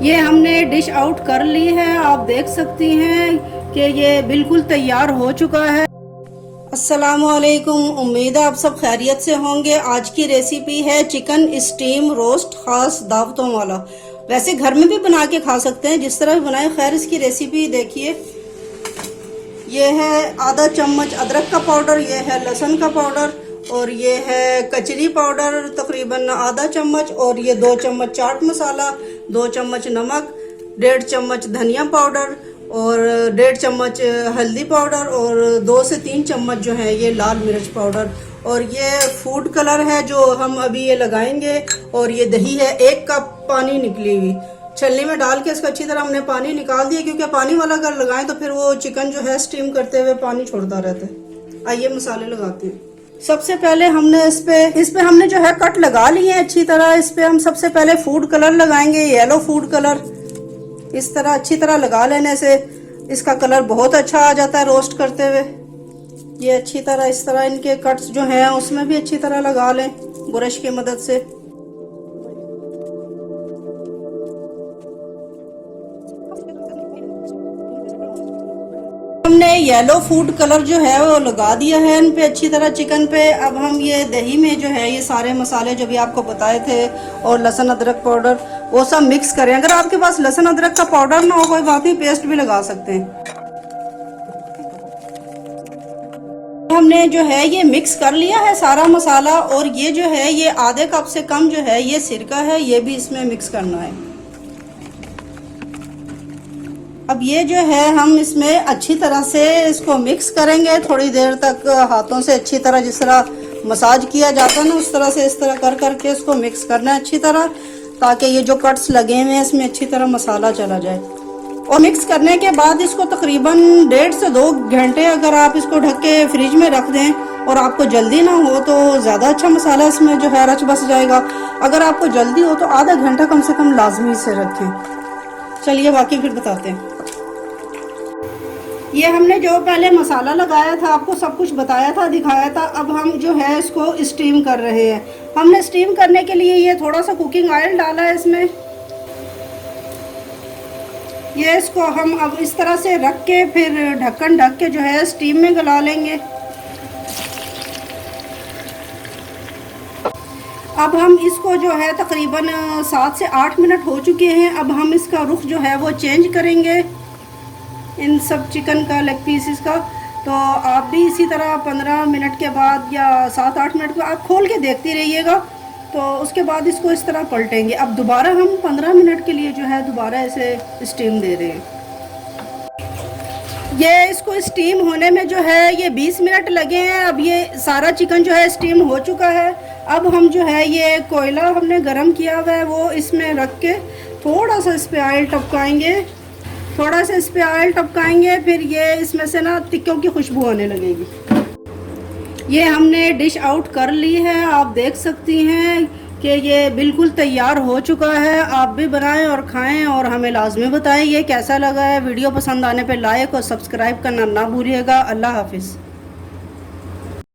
ये हमने dish out कर ली है। आप देख सकती हैं कि ये बिल्कुल तैयार हो चुका है। अस्सलामुअलैकुम, उम्मीद है आप सब खैरियत से होंगे। आज की रेसिपी है चिकन स्टीम रोस्ट, खास दावतों वाला। वैसे घर में भी बना के खा सकते हैं, जिस तरह भी बनाए। खैर, इसकी रेसिपी देखिए। ये है आधा चम्मच अदरक का पाउडर, ये है लहसुन का पाउडर, और ये है कचरी पाउडर तकरीबन आधा चम्मच, और ये 2 चम्मच चाट मसाला, 2 चम्मच नमक, 1.5 चम्मच धनिया पाउडर, और 1.5 चम्मच हल्दी पाउडर, और 2 से 3 चम्मच जो है ये लाल मिर्च पाउडर, और ये फूड कलर है जो हम अभी ये लगाएंगे, और ये दही है 1 कप पानी निकली हुई। छलनी में डाल के इसको अच्छी तरह हमने पानी निकाल दिया, क्योंकि पानी वाला अगर लगाएं तो फिर वो चिकन जो है स्टीम करते हुए पानी छोड़ता रहता है। आइए मसाले लगाते हैं। सबसे पहले हमने इस पे हमने जो है कट लगा लिए हैं अच्छी तरह। इस पे हम सबसे पहले फूड कलर लगाएंगे, येलो फूड कलर। इस तरह अच्छी तरह लगा लेने से इसका कलर बहुत अच्छा आ जाता है रोस्ट करते हुए। ये अच्छी तरह इस तरह इनके कट्स जो हैं उसमें भी अच्छी तरह लगा लें ब्रश की मदद से। हमने येलो फूड कलर जो है वो लगा दिया है इन पे अच्छी तरह चिकन पे। अब हम ये दही में जो है ये सारे मसाले जो भी आपको बताए थे, और लहसुन अदरक पाउडर, वो सब मिक्स करें। अगर आपके पास लहसुन अदरक का पाउडर ना हो, कोई बात नहीं, पेस्ट भी लगा सकते हैं। हमने जो है ये मिक्स कर लिया है सारा मसाला, और ये जो है ये आधे कप से कम जो है ये सिरका है, ये भी इसमें मिक्स करना है। अब ये जो है हम इसमें अच्छी तरह से इसको मिक्स करेंगे थोड़ी देर तक, हाथों से अच्छी तरह, जिस तरह मसाज किया जाता है ना उस तरह से, इस तरह कर करके इसको मिक्स करना है अच्छी तरह, ताकि ये जो कट्स लगे हुए हैं इसमें अच्छी तरह मसाला चला जाए। और मिक्स करने के बाद इसको तकरीबन 1.5 से 2 घंटे अगर आप इसको ढक के फ्रिज में रख दें, और आपको जल्दी ना हो तो ज़्यादा अच्छा मसाला इसमें जो है रच बस जाएगा। अगर आपको जल्दी हो तो आधा घंटा कम से कम लाजमी से रखें। चलिए बाकी फिर बताते हैं। ये हमने जो पहले मसाला लगाया था, आपको सब कुछ बताया था, दिखाया था। अब हम जो है इसको स्टीम कर रहे हैं। हमने स्टीम करने के लिए ये थोड़ा सा कुकिंग ऑयल डाला है इसमें। ये इसको हम अब इस तरह से रख के फिर ढक्कन ढक के जो है स्टीम में गला लेंगे। अब हम इसको जो है तकरीबन 7 से 8 मिनट हो चुके हैं। अब हम इसका रुख जो है वो चेंज करेंगे इन सब चिकन का, लेग पीसेस का। तो आप भी इसी तरह 15 मिनट के बाद या 7-8 मिनट को आप खोल के देखती रहिएगा। तो उसके बाद इसको इस तरह पलटेंगे। अब दोबारा हम 15 मिनट के लिए जो है दोबारा ऐसे स्टीम दे रहे हैं। ये इसको स्टीम होने में जो है ये 20 मिनट लगे हैं। अब ये सारा चिकन जो है स्टीम हो चुका है। अब हम जो है ये कोयला हमने गरम किया हुआ है, वो इसमें रख के थोड़ा सा इस पर ऑयल टपकाएंगे, थोड़ा सा इस पे ऑयल टपकाएंगे। फिर ये इसमें से ना टिक्कों की खुशबू आने लगेगी। ये हमने डिश आउट कर ली है। आप देख सकती हैं कि ये बिल्कुल तैयार हो चुका है। आप भी बनाएं और खाएं, और हमें लाजमी बताएं ये कैसा लगा है। वीडियो पसंद आने पे लाइक और सब्सक्राइब करना ना भूलिएगा। अल्लाह हाफिज़।